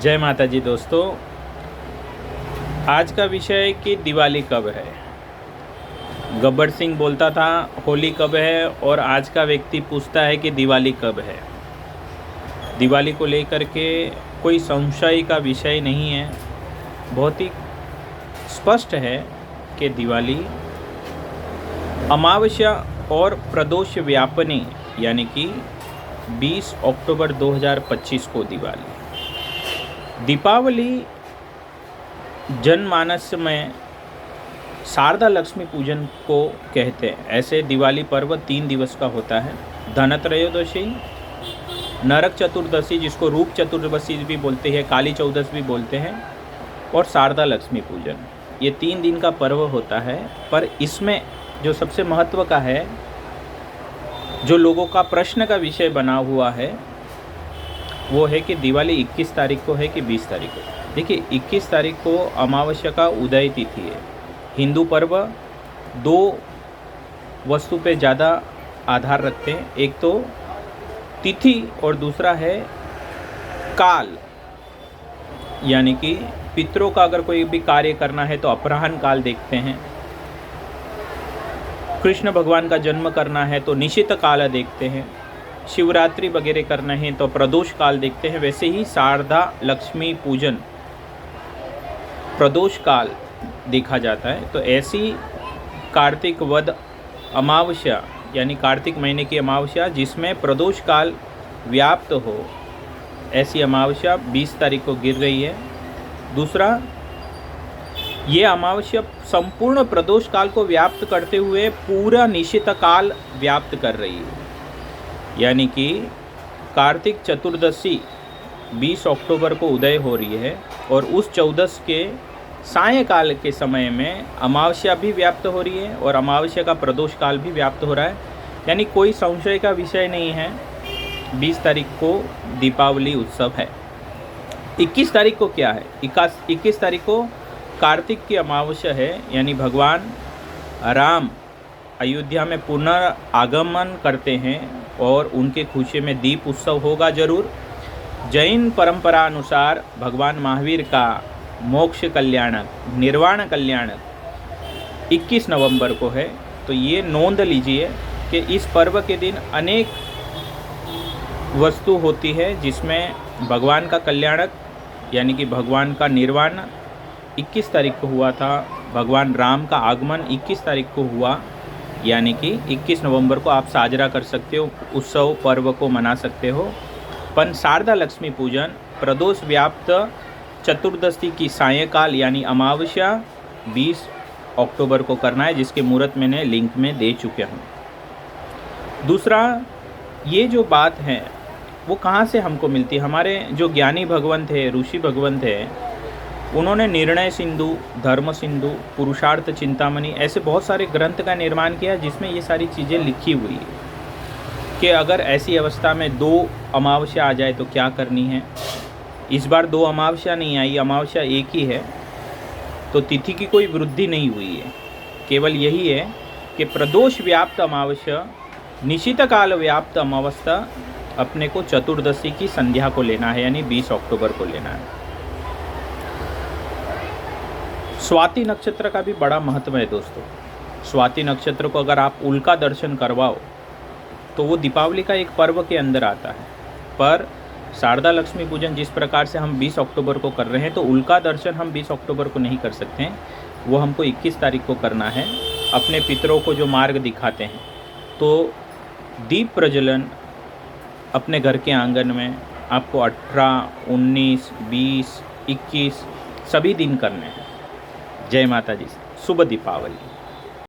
जय माता जी दोस्तों। आज का विषय है कि दिवाली कब है। गब्बर सिंह बोलता था होली कब है, और आज का व्यक्ति पूछता है कि दिवाली कब है। दिवाली को लेकर के कोई संशय का विषय नहीं है। बहुत ही स्पष्ट है कि दिवाली अमावस्या और प्रदोष व्यापनी यानी कि 20 अक्टूबर 2025 को दीपावली जनमानस में शारदा लक्ष्मी पूजन को कहते हैं। ऐसे दिवाली पर्व 3 दिवस का होता है। धनत्रयोदशी, नरक चतुर्दशी जिसको रूप चतुर्दशी भी बोलते हैं, काली चौदस भी बोलते हैं, और शारदा लक्ष्मी पूजन। ये 3 दिन का पर्व होता है। पर इसमें जो सबसे महत्व का है, जो लोगों का प्रश्न का विषय बना हुआ है, वो है कि दिवाली 21 तारीख को है कि 20 तारीख को। देखिए 21 तारीख को अमावस्या का उदय तिथि है। हिंदू पर्व 2 वस्तु पे ज़्यादा आधार रखते हैं। एक तो तिथि और दूसरा है काल, यानी कि पितरों का अगर कोई भी कार्य करना है तो अपराह्न काल देखते हैं। कृष्ण भगवान का जन्म करना है तो निशित काल देखते हैं। शिवरात्रि वगैरह करना है तो प्रदोष काल देखते हैं। वैसे ही शारदा लक्ष्मी पूजन प्रदोष काल देखा जाता है। तो ऐसी कार्तिक वद अमावस्या यानी कार्तिक महीने की अमावस्या जिसमें प्रदोष काल व्याप्त हो, ऐसी अमावस्या 20 तारीख को गिर रही है। दूसरा, ये अमावस्या संपूर्ण प्रदोष काल को व्याप्त करते हुए पूरा निशित काल व्याप्त कर रही है। यानी कि कार्तिक चतुर्दशी 20 अक्टूबर को उदय हो रही है, और उस चौदस के सायंकाल के समय में अमावस्या भी व्याप्त हो रही है और अमावस्या का प्रदोष काल भी व्याप्त हो रहा है। यानी कोई संशय का विषय नहीं है। 20 तारीख को दीपावली उत्सव है। 21 तारीख को क्या है? 21 तारीख को कार्तिक की अमावस्या है, यानी भगवान राम अयोध्या में पुनर्आगमन करते हैं और उनके खुशी में दीप उत्सव होगा जरूर। जैन परंपरा अनुसार भगवान महावीर का मोक्ष कल्याणक, निर्वाण कल्याणक 21 नवंबर को है। तो ये नोंद लीजिए कि इस पर्व के दिन अनेक वस्तु होती है जिसमें भगवान का कल्याणक यानी कि भगवान का निर्वाण 21 तारीख को हुआ था। भगवान राम का आगमन 21 तारीख को हुआ, यानी कि 21 नवंबर को आप साजरा कर सकते हो, उत्सव पर्व को मना सकते हो। पर शारदा लक्ष्मी पूजन प्रदोष व्याप्त चतुर्दशी की सायंकाल यानी अमावस्या 20 अक्टूबर को करना है, जिसके मुहूर्त मैंने लिंक में दे चुके हूँ। दूसरा, ये जो बात है वो कहाँ से हमको मिलती है? हमारे जो ज्ञानी भगवंत है, ऋषि भगवंत है, उन्होंने निर्णय सिंधु, धर्म सिंधु, पुरुषार्थ चिंतामणि ऐसे बहुत सारे ग्रंथ का निर्माण किया जिसमें ये सारी चीज़ें लिखी हुई है कि अगर ऐसी अवस्था में 2 अमावस्या आ जाए तो क्या करनी है। इस बार 2 अमावस्या नहीं आई, अमावस्या एक ही है, तो तिथि की कोई वृद्धि नहीं हुई है। केवल यही है कि प्रदोष व्याप्त अमावस्या, निशित काल व्याप्त अमावस्या अपने को चतुर्दशी की संध्या को लेना है, यानी 20 अक्टूबर को लेना है। स्वाति नक्षत्र का भी बड़ा महत्व है दोस्तों। स्वाति नक्षत्र को अगर आप उल्का दर्शन करवाओ तो वो दीपावली का एक पर्व के अंदर आता है। पर शारदा लक्ष्मी पूजन जिस प्रकार से हम 20 अक्टूबर को कर रहे हैं, तो उल्का दर्शन हम 20 अक्टूबर को नहीं कर सकते हैं, वो हमको 21 तारीख को करना है। अपने पितरों को जो मार्ग दिखाते हैं, तो दीप प्रज्वलन अपने घर के आंगन में आपको 18, 19, 20, 21 सभी दिन करने हैं। जय माता जी। शुभ दीपावली।